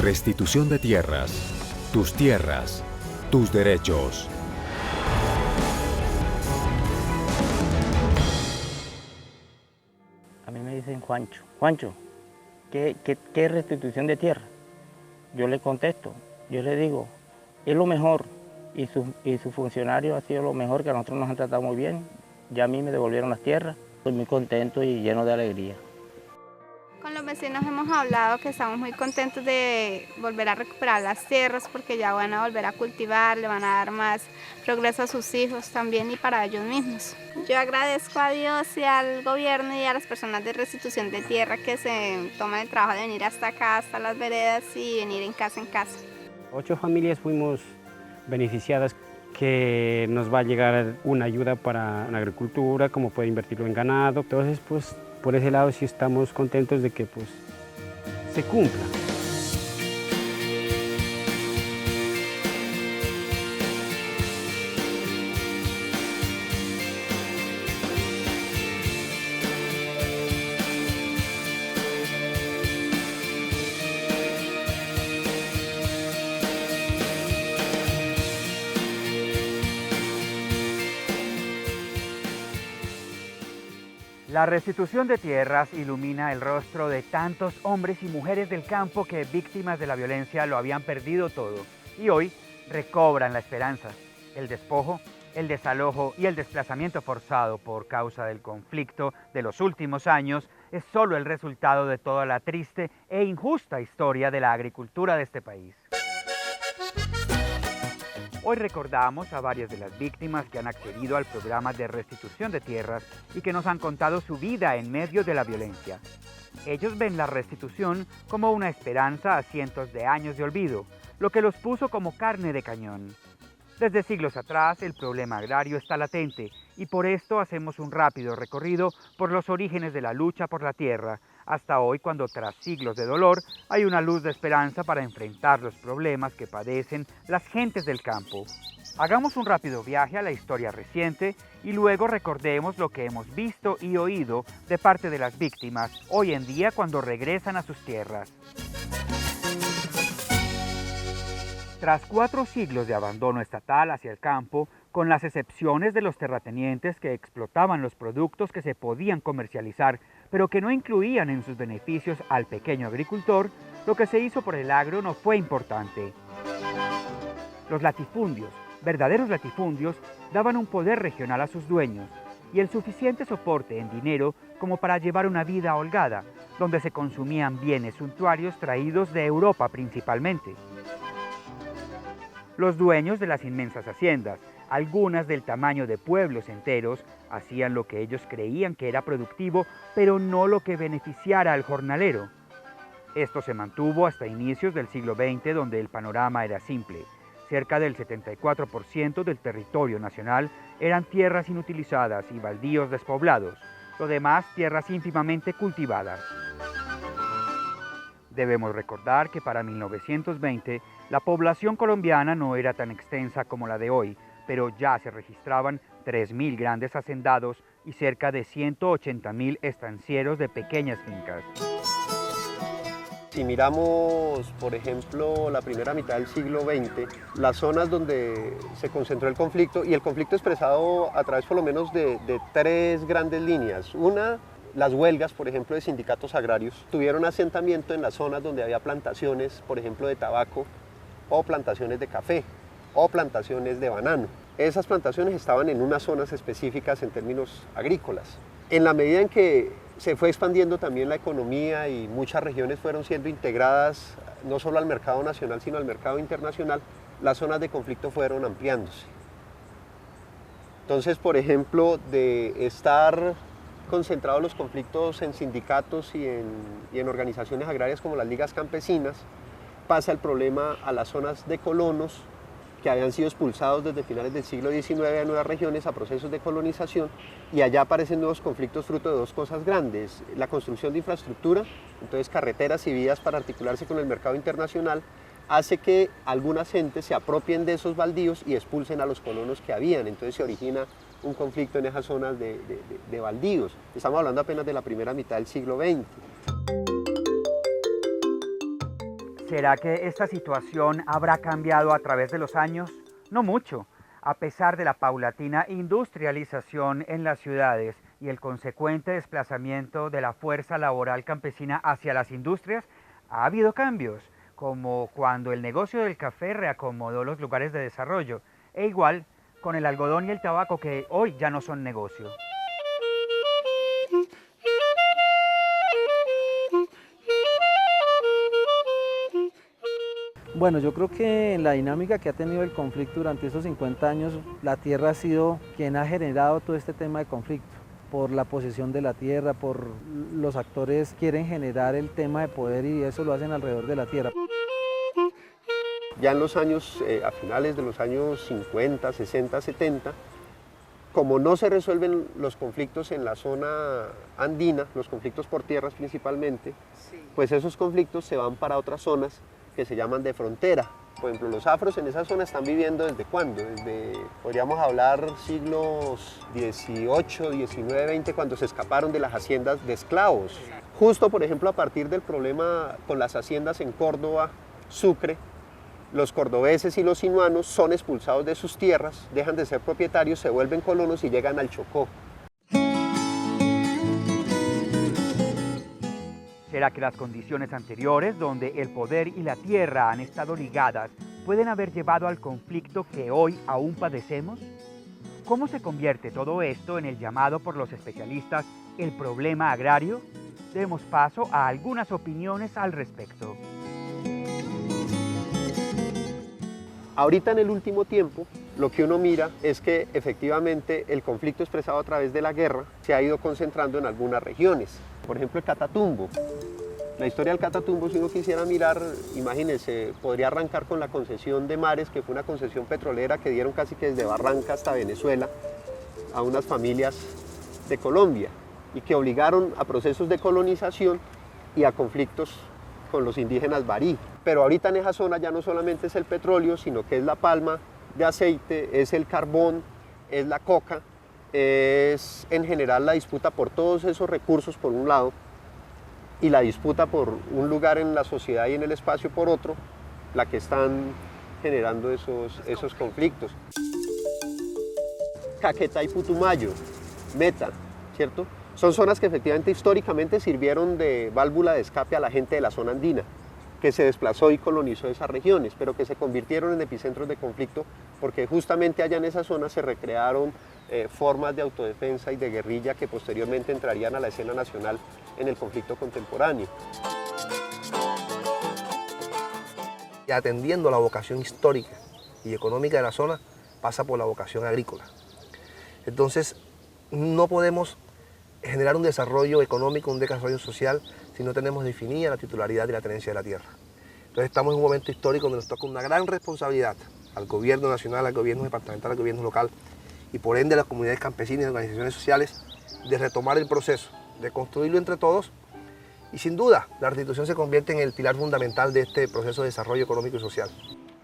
Restitución de tierras, tus derechos. A mí me dicen Juancho, Juancho, ¿qué es restitución de tierra? Yo le contesto, yo le digo, es lo mejor y su funcionario ha sido lo mejor, que a nosotros nos han tratado muy bien. Ya a mí me devolvieron las tierras, estoy muy contento y lleno de alegría. Con los vecinos hemos hablado que estamos muy contentos de volver a recuperar las tierras porque ya van a volver a cultivar, le van a dar más progreso a sus hijos también y para ellos mismos. Yo agradezco a Dios y al gobierno y a las personas de restitución de tierra que se toman el trabajo de venir hasta acá, hasta las veredas y venir en casa en casa. 8 familias fuimos beneficiadas, que nos va a llegar una ayuda para la agricultura, como poder invertirlo en ganado. Entonces, pues, por ese lado sí estamos contentos de que pues, se cumpla. La restitución de tierras ilumina el rostro de tantos hombres y mujeres del campo que, víctimas de la violencia, lo habían perdido todo y hoy recobran la esperanza. El despojo, el desalojo y el desplazamiento forzado por causa del conflicto de los últimos años es solo el resultado de toda la triste e injusta historia de la agricultura de este país. Hoy recordamos a varias de las víctimas que han accedido al programa de restitución de tierras y que nos han contado su vida en medio de la violencia. Ellos ven la restitución como una esperanza a cientos de años de olvido, lo que los puso como carne de cañón. Desde siglos atrás, el problema agrario está latente y por esto hacemos un rápido recorrido por los orígenes de la lucha por la tierra, hasta hoy, cuando tras siglos de dolor hay una luz de esperanza para enfrentar los problemas que padecen las gentes del campo. Hagamos un rápido viaje a la historia reciente y luego recordemos lo que hemos visto y oído de parte de las víctimas hoy en día cuando regresan a sus tierras. Tras 4 siglos de abandono estatal hacia el campo, con las excepciones de los terratenientes que explotaban los productos que se podían comercializar, pero que no incluían en sus beneficios al pequeño agricultor, lo que se hizo por el agro no fue importante. Los latifundios, verdaderos latifundios, daban un poder regional a sus dueños y el suficiente soporte en dinero como para llevar una vida holgada, donde se consumían bienes suntuarios traídos de Europa principalmente. Los dueños de las inmensas haciendas, algunas del tamaño de pueblos enteros, hacían lo que ellos creían que era productivo, pero no lo que beneficiara al jornalero. Esto se mantuvo hasta inicios del siglo XX, donde el panorama era simple. Cerca del 74% del territorio nacional eran tierras inutilizadas y baldíos despoblados, lo demás tierras ínfimamente cultivadas. Debemos recordar que para 1920 la población colombiana no era tan extensa como la de hoy, pero ya se registraban 3.000 grandes hacendados y cerca de 180.000 estancieros de pequeñas fincas. Si miramos, por ejemplo, la primera mitad del siglo XX, las zonas donde se concentró el conflicto, y el conflicto expresado a través por lo menos de 3 grandes líneas. Una, las huelgas, por ejemplo, de sindicatos agrarios, tuvieron asentamiento en las zonas donde había plantaciones, por ejemplo, de tabaco, o plantaciones de café, o plantaciones de banano. Esas plantaciones estaban en unas zonas específicas en términos agrícolas. En la medida en que se fue expandiendo también la economía y muchas regiones fueron siendo integradas no solo al mercado nacional, sino al mercado internacional, las zonas de conflicto fueron ampliándose. Entonces, por ejemplo, de estar concentrados los conflictos en sindicatos y en organizaciones agrarias como las ligas campesinas, pasa el problema a las zonas de colonos que habían sido expulsados desde finales del siglo XIX a nuevas regiones a procesos de colonización, y allá aparecen nuevos conflictos fruto de 2 cosas grandes: la construcción de infraestructura, entonces carreteras y vías para articularse con el mercado internacional, hace que algunas gentes se apropien de esos baldíos y expulsen a los colonos que habían, entonces se origina un conflicto en esas zonas de baldíos. Estamos hablando apenas de la primera mitad del siglo XX. ¿Será que esta situación habrá cambiado a través de los años? No mucho. A pesar de la paulatina industrialización en las ciudades y el consecuente desplazamiento de la fuerza laboral campesina hacia las industrias, ha habido cambios, como cuando el negocio del café reacomodó los lugares de desarrollo, e igual con el algodón y el tabaco que hoy ya no son negocio. Bueno, yo creo que en la dinámica que ha tenido el conflicto durante esos 50 años, la tierra ha sido quien ha generado todo este tema de conflicto. Por la posesión de la tierra, por los actores quieren generar el tema de poder y eso lo hacen alrededor de la tierra. Ya en los años, a finales de los años 50, 60, 70, como no se resuelven los conflictos en la zona andina, los conflictos por tierras principalmente, pues esos conflictos se van para otras zonas que se llaman de frontera. Por ejemplo, los afros en esa zona están viviendo ¿desde cuándo? Desde, podríamos hablar, siglos XVIII, XIX, XX, cuando se escaparon de las haciendas de esclavos. Justo, por ejemplo, a partir del problema con las haciendas en Córdoba, Sucre, los cordobeses y los sinuanos son expulsados de sus tierras, dejan de ser propietarios, se vuelven colonos y llegan al Chocó. ¿Será que las condiciones anteriores, donde el poder y la tierra han estado ligadas, pueden haber llevado al conflicto que hoy aún padecemos? ¿Cómo se convierte todo esto en el llamado por los especialistas el problema agrario? Demos paso a algunas opiniones al respecto. Ahorita en el último tiempo, lo que uno mira es que efectivamente el conflicto expresado a través de la guerra se ha ido concentrando en algunas regiones. Por ejemplo, el Catatumbo. La historia del Catatumbo, si uno quisiera mirar, imagínense, podría arrancar con la concesión de mares, que fue una concesión petrolera que dieron casi que desde Barranca hasta Venezuela a unas familias de Colombia y que obligaron a procesos de colonización y a conflictos con los indígenas barí. Pero ahorita en esa zona ya no solamente es el petróleo, sino que es la palma de aceite, es el carbón, es la coca, es en general la disputa por todos esos recursos por un lado y la disputa por un lugar en la sociedad y en el espacio por otro, la que están generando esos conflictos. Caquetá y Putumayo, Meta, ¿cierto? Son zonas que efectivamente históricamente sirvieron de válvula de escape a la gente de la zona andina, que se desplazó y colonizó esas regiones, pero que se convirtieron en epicentros de conflicto porque justamente allá en esa zona se recrearon formas de autodefensa y de guerrilla que posteriormente entrarían a la escena nacional en el conflicto contemporáneo. Y atendiendo a la vocación histórica y económica de la zona, pasa por la vocación agrícola. Entonces, no podemos generar un desarrollo económico, un desarrollo social, si no tenemos definida la titularidad y la tenencia de la tierra. Entonces estamos en un momento histórico donde nos toca una gran responsabilidad al gobierno nacional, al gobierno departamental, al gobierno local y por ende a las comunidades campesinas y organizaciones sociales de retomar el proceso, de construirlo entre todos y sin duda la restitución se convierte en el pilar fundamental de este proceso de desarrollo económico y social.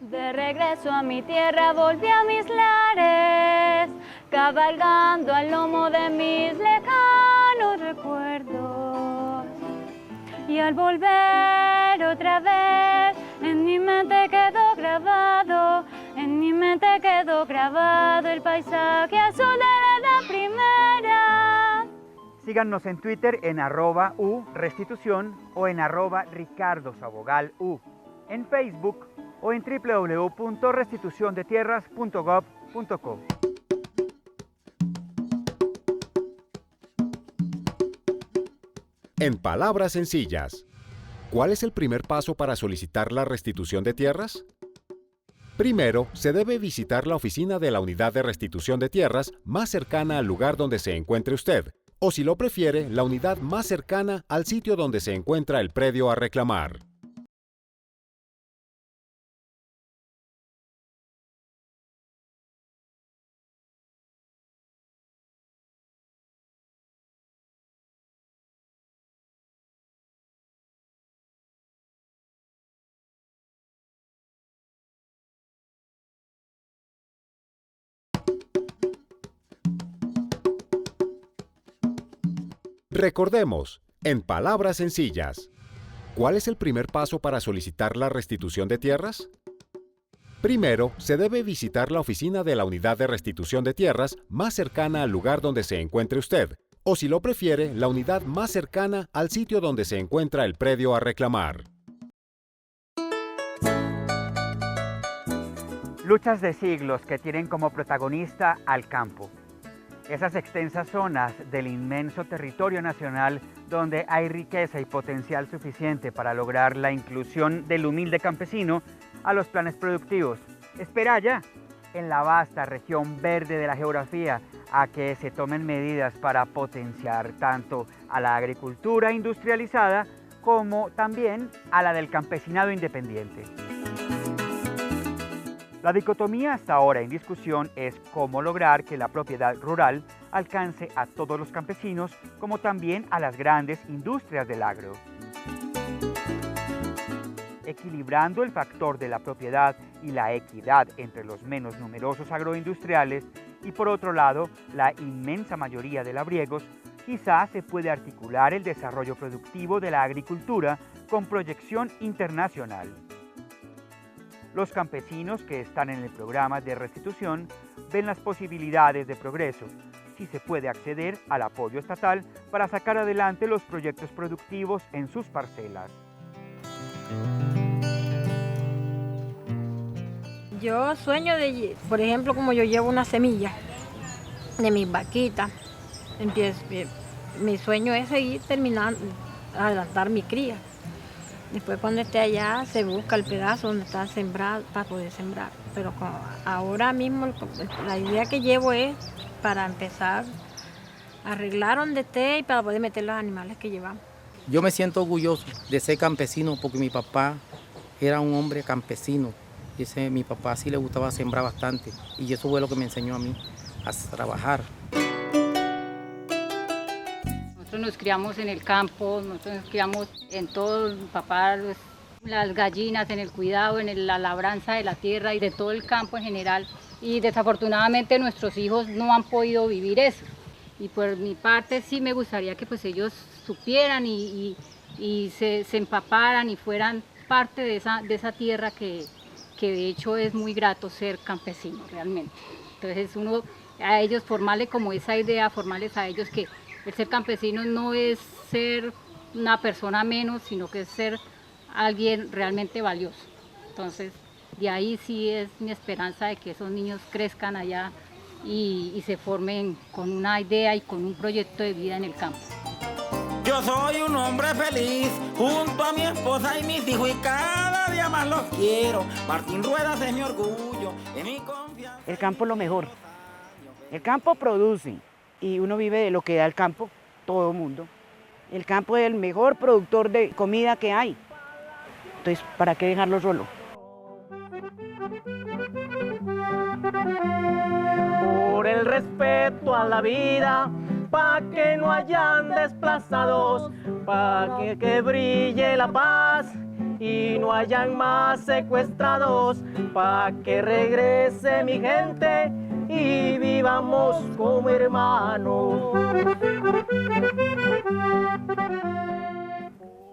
De regreso a mi tierra volví a mis lares, cabalgando al lomo de mis lejanos recuerdos. Y al volver otra vez, en mi mente quedó grabado, el paisaje azul de la primera. Síganos en Twitter en @urestitución o en @ricardosabogal_u, en Facebook o en www.restituciondetierras.gov.co. En palabras sencillas, ¿cuál es el primer paso para solicitar la restitución de tierras? Primero, se debe visitar la oficina de la Unidad de Restitución de Tierras más cercana al lugar donde se encuentre usted, o si lo prefiere, la unidad más cercana al sitio donde se encuentra el predio a reclamar. Recordemos, en palabras sencillas, ¿Cuál es el primer paso para solicitar la restitución de tierras? Primero, se debe visitar la oficina de la Unidad de Restitución de Tierras más cercana al lugar donde se encuentre usted, o si lo prefiere, la unidad más cercana al sitio donde se encuentra el predio a reclamar. Luchas de siglos que tienen como protagonista al campo. Esas extensas zonas del inmenso territorio nacional donde hay riqueza y potencial suficiente para lograr la inclusión del humilde campesino a los planes productivos. Espera ya, en la vasta región verde de la geografía, a que se tomen medidas para potenciar tanto a la agricultura industrializada como también a la del campesinado independiente. La dicotomía hasta ahora en discusión es cómo lograr que la propiedad rural alcance a todos los campesinos como también a las grandes industrias del agro. Equilibrando el factor de la propiedad y la equidad entre los menos numerosos agroindustriales y por otro lado la inmensa mayoría de labriegos, quizás se puede articular el desarrollo productivo de la agricultura con proyección internacional. Los campesinos que están en el programa de restitución ven las posibilidades de progreso, si se puede acceder al apoyo estatal para sacar adelante los proyectos productivos en sus parcelas. Yo sueño de, por ejemplo, como yo llevo una semilla de mis vaquitas, mi sueño es seguir terminando, adelantar mi cría. Después cuando esté allá se busca el pedazo donde está sembrado para poder sembrar. Pero ahora mismo la idea que llevo es para empezar a arreglar donde esté y para poder meter los animales que llevamos. Yo me siento orgulloso de ser campesino porque mi papá era un hombre campesino. Mi papá sí le gustaba sembrar bastante y eso fue lo que me enseñó a mí a trabajar. Nosotros nos criamos en el campo, nosotros nos criamos en todo, mi papá, las gallinas, en el cuidado, en la labranza de la tierra y de todo el campo en general. Y desafortunadamente nuestros hijos no han podido vivir eso. Y por mi parte sí me gustaría que pues ellos supieran y se empaparan y fueran parte de esa tierra que de hecho es muy grato ser campesino realmente. Entonces uno a ellos formarle como esa idea, formarles a ellos que el ser campesino no es ser una persona menos, sino que es ser alguien realmente valioso. Entonces de ahí sí es mi esperanza de que esos niños crezcan allá y se formen con una idea y con un proyecto de vida en el campo. Yo soy un hombre feliz, junto a mi esposa y mis hijos, y cada día más los quiero. Martín Ruedas es mi orgullo, es mi confianza. El campo es lo mejor. El campo produce y uno vive de lo que da el campo, todo el mundo. El campo es el mejor productor de comida que hay. Entonces, ¿para qué dejarlo solo? Por el respeto a la vida, pa' que no hayan desplazados, pa' que brille la paz y no hayan más secuestrados, pa' que regrese mi gente y vivamos como hermanos.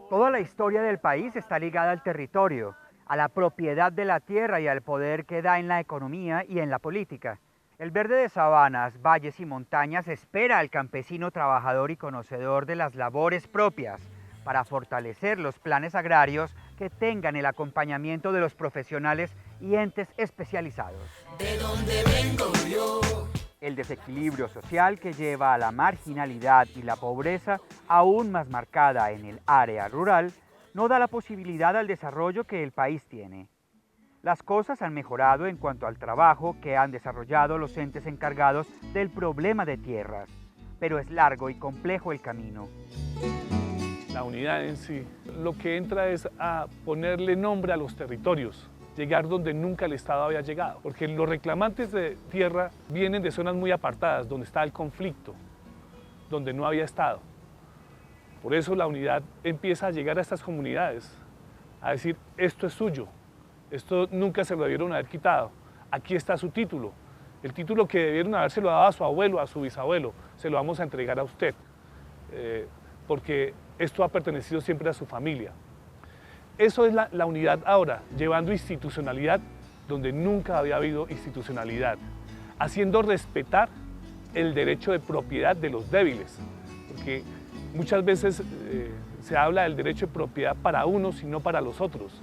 Toda la historia del país está ligada al territorio, a la propiedad de la tierra y al poder que da en la economía y en la política. El verde de sabanas, valles y montañas espera al campesino trabajador y conocedor de las labores propias para fortalecer los planes agrarios que tengan el acompañamiento de los profesionales y entes especializados. ¿De dónde vengo yo? El desequilibrio social que lleva a la marginalidad y la pobreza aún más marcada en el área rural no da la posibilidad al desarrollo que el país tiene. Las cosas han mejorado en cuanto al trabajo que han desarrollado los entes encargados del problema de tierras, pero es largo y complejo el camino. La unidad en sí, lo que entra es a ponerle nombre a los territorios, llegar donde nunca el Estado había llegado, porque los reclamantes de tierra vienen de zonas muy apartadas, donde está el conflicto, donde no había Estado. Por eso la unidad empieza a llegar a estas comunidades, a decir, esto es suyo, esto nunca se lo debieron haber quitado, aquí está su título, el título que debieron habérselo dado a su abuelo, a su bisabuelo, se lo vamos a entregar a usted, porque esto ha pertenecido siempre a su familia. Eso es la unidad ahora, llevando institucionalidad donde nunca había habido institucionalidad, haciendo respetar el derecho de propiedad de los débiles, porque muchas veces se habla del derecho de propiedad para unos y no para los otros.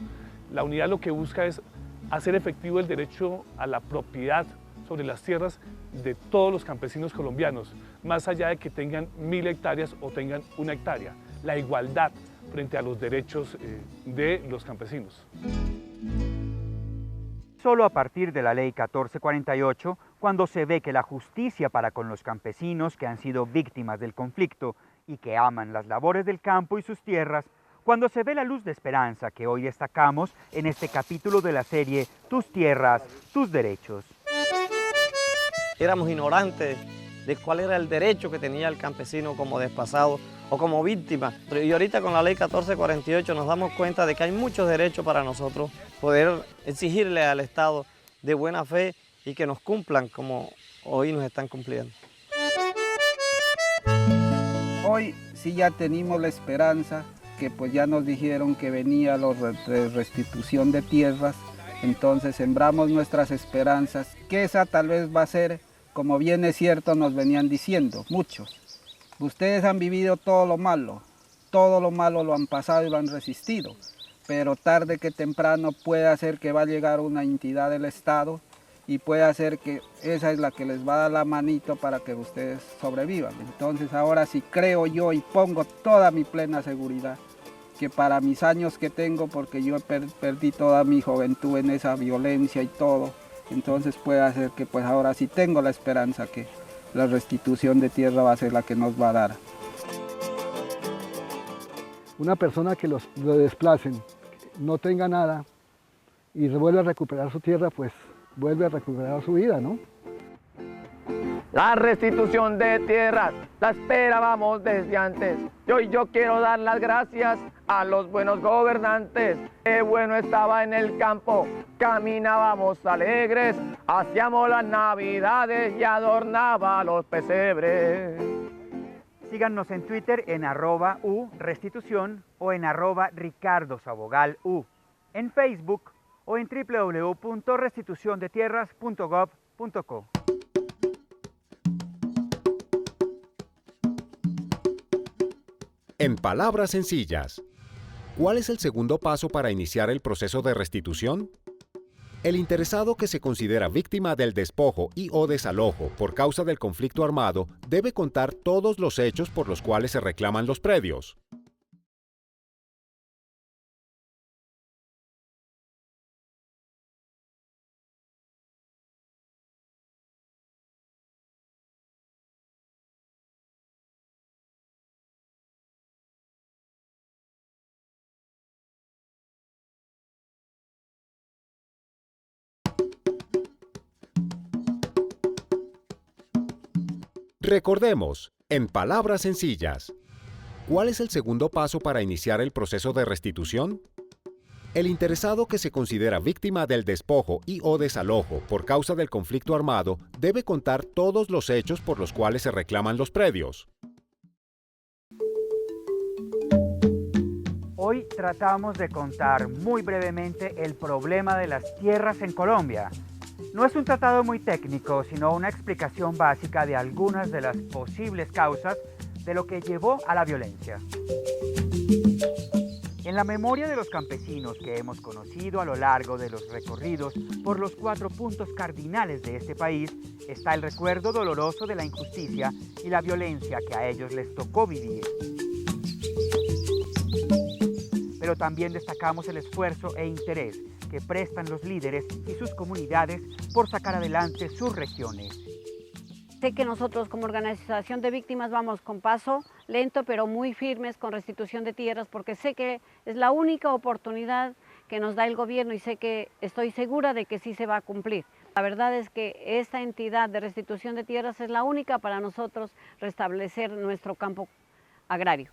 La unidad lo que busca es hacer efectivo el derecho a la propiedad sobre las tierras de todos los campesinos colombianos, más allá de que tengan 1000 hectáreas o tengan 1 hectárea, la igualdad frente a los derechos de los campesinos. Solo a partir de la Ley 1448, cuando se ve que la justicia para con los campesinos que han sido víctimas del conflicto y que aman las labores del campo y sus tierras, cuando se ve la luz de esperanza que hoy destacamos en este capítulo de la serie Tus tierras, tus derechos. Éramos ignorantes de cuál era el derecho que tenía el campesino como desplazado o como víctima. Y ahorita con la Ley 1448 nos damos cuenta de que hay muchos derechos para nosotros poder exigirle al Estado de buena fe y que nos cumplan como hoy nos están cumpliendo. Hoy sí ya tenemos la esperanza que pues ya nos dijeron que venía la restitución de tierras, entonces sembramos nuestras esperanzas, que esa tal vez va a ser, como bien es cierto, nos venían diciendo muchos. Ustedes han vivido todo lo malo lo han pasado y lo han resistido, pero tarde que temprano puede ser que va a llegar una entidad del Estado y puede ser que esa es la que les va a dar la manito para que ustedes sobrevivan. Entonces ahora sí creo yo y pongo toda mi plena seguridad que para mis años que tengo, porque yo perdí toda mi juventud en esa violencia y todo, entonces puede ser que pues ahora sí tengo la esperanza que la restitución de tierra va a ser la que nos va a dar. Una persona que lo desplacen, no tenga nada y vuelve a recuperar su tierra, pues vuelve a recuperar su vida, ¿no? La restitución de tierras la esperábamos desde antes. Y hoy yo quiero dar las gracias a los buenos gobernantes. Qué bueno estaba en el campo, caminábamos alegres, hacíamos las navidades y adornaba los pesebres. Síganos en Twitter en @urestitución o en @ricardosabogal_u, en Facebook o en www.restituciondetierras.gov.co. En palabras sencillas, ¿cuál es el segundo paso para iniciar el proceso de restitución? El interesado que se considera víctima del despojo y/o desalojo por causa del conflicto armado debe contar todos los hechos por los cuales se reclaman los predios. Recordemos, en palabras sencillas, ¿cuál es el segundo paso para iniciar el proceso de restitución? El interesado que se considera víctima del despojo y/o desalojo por causa del conflicto armado debe contar todos los hechos por los cuales se reclaman los predios. Hoy tratamos de contar muy brevemente el problema de las tierras en Colombia. No es un tratado muy técnico, sino una explicación básica de algunas de las posibles causas de lo que llevó a la violencia. En la memoria de los campesinos que hemos conocido a lo largo de los recorridos por los 4 puntos cardinales de este país, está el recuerdo doloroso de la injusticia y la violencia que a ellos les tocó vivir. Pero también destacamos el esfuerzo e interés que prestan los líderes y sus comunidades por sacar adelante sus regiones. Sé que nosotros como organización de víctimas vamos con paso lento pero muy firmes con restitución de tierras, porque sé que es la única oportunidad que nos da el gobierno y estoy segura de que sí se va a cumplir. La verdad es que esta entidad de restitución de tierras es la única para nosotros restablecer nuestro campo agrario.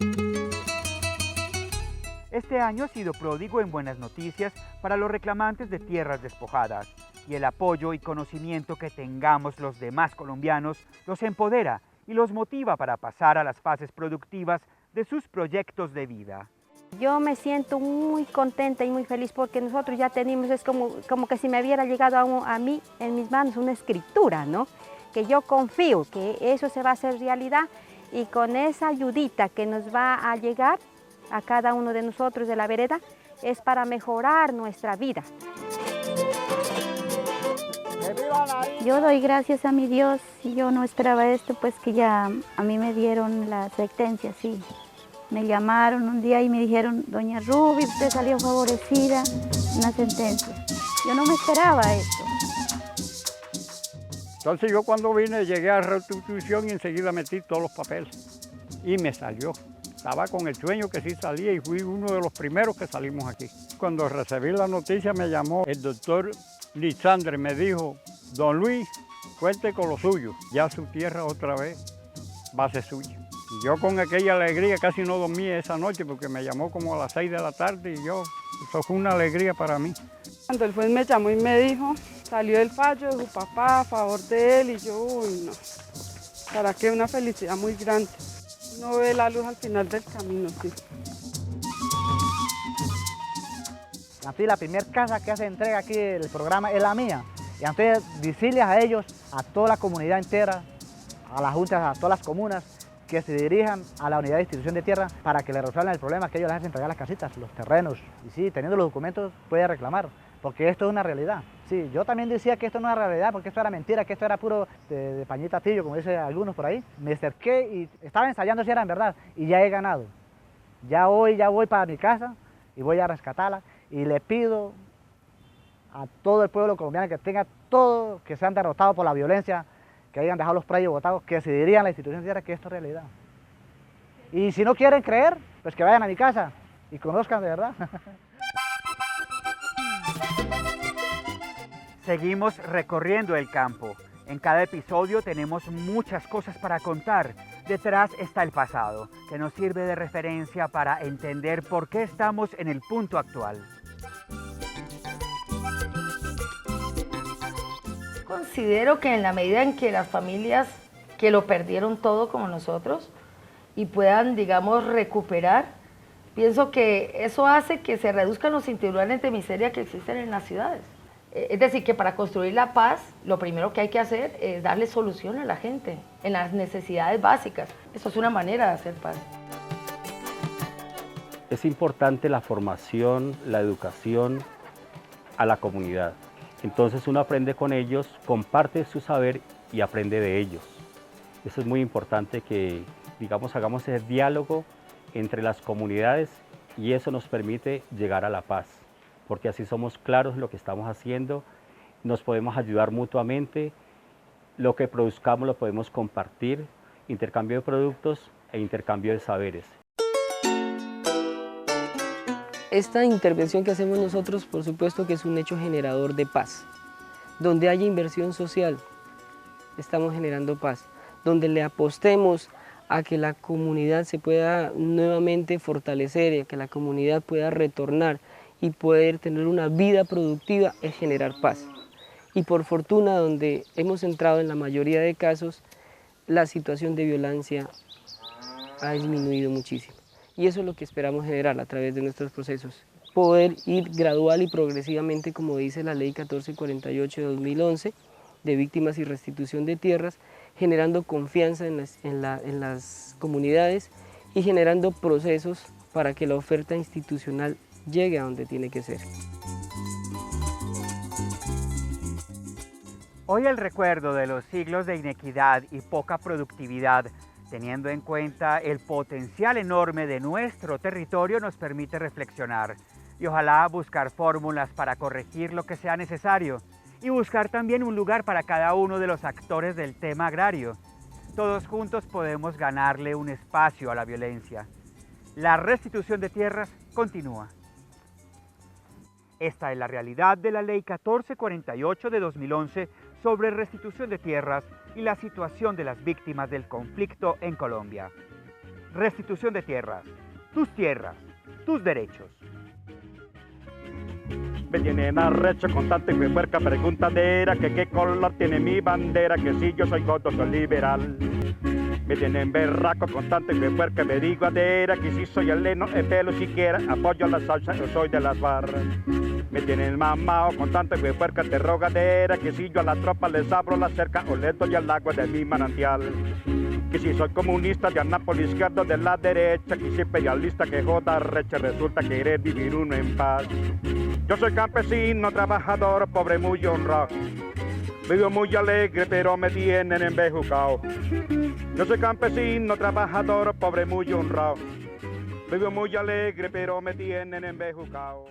Este año ha sido pródigo en buenas noticias para los reclamantes de tierras despojadas, y el apoyo y conocimiento que tengamos los demás colombianos los empodera y los motiva para pasar a las fases productivas de sus proyectos de vida. Yo me siento muy contenta y muy feliz porque nosotros ya tenemos, es como que si me hubiera llegado a mí en mis manos una escritura, ¿no? Que yo confío que eso se va a hacer realidad y con esa ayudita que nos va a llegar a cada uno de nosotros de la vereda es para mejorar nuestra vida. Yo doy gracias a mi Dios, y yo no esperaba esto, pues que ya a mí me dieron la sentencia, sí. Me llamaron un día y me dijeron, doña Ruby, usted salió favorecida, una sentencia. Yo no me esperaba esto. Entonces yo cuando vine llegué a restitución y enseguida metí todos los papeles y me salió. Estaba con el sueño que sí salía y fui uno de los primeros que salimos aquí. Cuando recibí la noticia me llamó el doctor Lisandre, me dijo, don Luis, cuente con lo suyo, ya su tierra otra vez va a ser suya. Y yo con aquella alegría casi no dormí esa noche porque me llamó como a las 6 de la tarde y eso fue una alegría para mí. Cuando el juez me llamó y me dijo, salió el fallo de su papá a favor de él y yo, uy no, para qué, una felicidad muy grande. Uno ve la luz al final del camino, sí. Así la primera casa que hace entrega aquí del programa es la mía. Y entonces decirles a ellos, a toda la comunidad entera, a las juntas, a todas las comunas, que se dirijan a la unidad de distribución de tierra para que le resuelvan el problema que ellos les hacen entregar las casitas, los terrenos. Y sí, teniendo los documentos puede reclamar, porque esto es una realidad. Sí, yo también decía que esto no era realidad, porque esto era mentira, que esto era puro de pañita tillo, como dicen algunos por ahí. Me acerqué y estaba ensayando si era en verdad, y ya he ganado. Ya voy para mi casa y voy a rescatarla. Y le pido a todo el pueblo colombiano que tenga todo, que sean derrotados por la violencia, que hayan dejado los predios botados, que se dirían a la institución de tierra que esto es realidad. Y si no quieren creer, pues que vayan a mi casa y conozcan de verdad. Seguimos recorriendo el campo. En cada episodio tenemos muchas cosas para contar. Detrás está el pasado, que nos sirve de referencia para entender por qué estamos en el punto actual. Considero que en la medida en que las familias que lo perdieron todo como nosotros y puedan, digamos, recuperar, pienso que eso hace que se reduzcan los cinturones de miseria que existen en las ciudades. Es decir, que para construir la paz, lo primero que hay que hacer es darle solución a la gente en las necesidades básicas. Eso es una manera de hacer paz. Es importante la formación, la educación a la comunidad. Entonces uno aprende con ellos, comparte su saber y aprende de ellos. Eso es muy importante que, digamos, hagamos ese diálogo entre las comunidades y eso nos permite llegar a la paz, porque así somos claros lo que estamos haciendo, nos podemos ayudar mutuamente, lo que produzcamos lo podemos compartir, intercambio de productos e intercambio de saberes. Esta intervención que hacemos nosotros, por supuesto que es un hecho generador de paz. Donde haya inversión social, estamos generando paz. Donde le apostemos a que la comunidad se pueda nuevamente fortalecer y a que la comunidad pueda retornar y poder tener una vida productiva, es generar paz. Y por fortuna, donde hemos entrado en la mayoría de casos, la situación de violencia ha disminuido muchísimo. Y eso es lo que esperamos generar a través de nuestros procesos. Poder ir gradual y progresivamente, como dice la Ley 1448 de 2011, de víctimas y restitución de tierras, generando confianza en las comunidades y generando procesos para que la oferta institucional llegue a donde tiene que ser. Hoy el recuerdo de los siglos de inequidad y poca productividad, teniendo en cuenta el potencial enorme de nuestro territorio, nos permite reflexionar y ojalá buscar fórmulas para corregir lo que sea necesario y buscar también un lugar para cada uno de los actores del tema agrario. Todos juntos podemos ganarle un espacio a la violencia. La restitución de tierras continúa. Esta es la realidad de la Ley 1448 de 2011 sobre restitución de tierras y la situación de las víctimas del conflicto en Colombia. Restitución de tierras, tus derechos. Me tienen arrecho con tanta y puerca preguntadera, que qué color tiene mi bandera, que si yo soy godo, soy liberal. Me tienen berraco, constante, que puerca, me digo adera, que si soy el leno, el pelo siquiera, apoyo la salsa, yo soy de las barras. Me tienen mamao, constante, que puerca, te rogadera, que si yo a la tropa les abro la cerca, o les doy al agua de mi manantial. Que si soy comunista, de anda por la izquierda, de la derecha, que si imperialista, que joda recha, resulta querer vivir uno en paz. Yo soy campesino, trabajador, pobre, muy honrado. Vivo muy alegre, pero me tienen embejucao. Yo soy campesino, trabajador, pobre, muy honrado. Vivo muy alegre, pero me tienen embejucao.